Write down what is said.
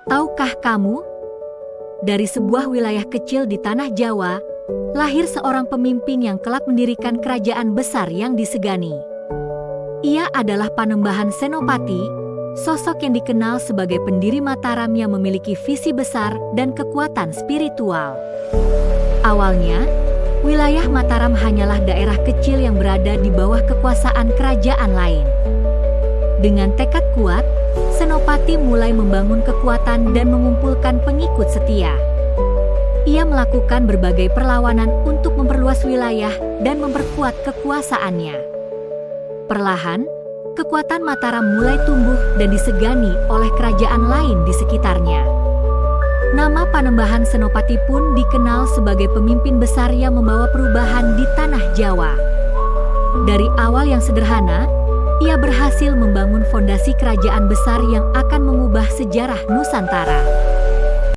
Tahukah kamu, dari sebuah wilayah kecil di tanah Jawa, lahir seorang pemimpin yang kelak mendirikan kerajaan besar yang disegani. Ia adalah Panembahan Senopati, sosok yang dikenal sebagai pendiri Mataram yang memiliki visi besar dan kekuatan spiritual. Awalnya, wilayah Mataram hanyalah daerah kecil yang berada di bawah kekuasaan kerajaan lain. Dengan tekad kuat, Senopati mulai membangun kekuatan dan mengumpulkan pengikut setia. Ia melakukan berbagai perlawanan untuk memperluas wilayah dan memperkuat kekuasaannya. Perlahan, kekuatan Mataram mulai tumbuh dan disegani oleh kerajaan lain di sekitarnya. Nama Panembahan Senopati pun dikenal sebagai pemimpin besar yang membawa perubahan di tanah Jawa. Dari awal yang sederhana, ia berhasil membangun fondasi kerajaan besar yang akan mengubah sejarah Nusantara.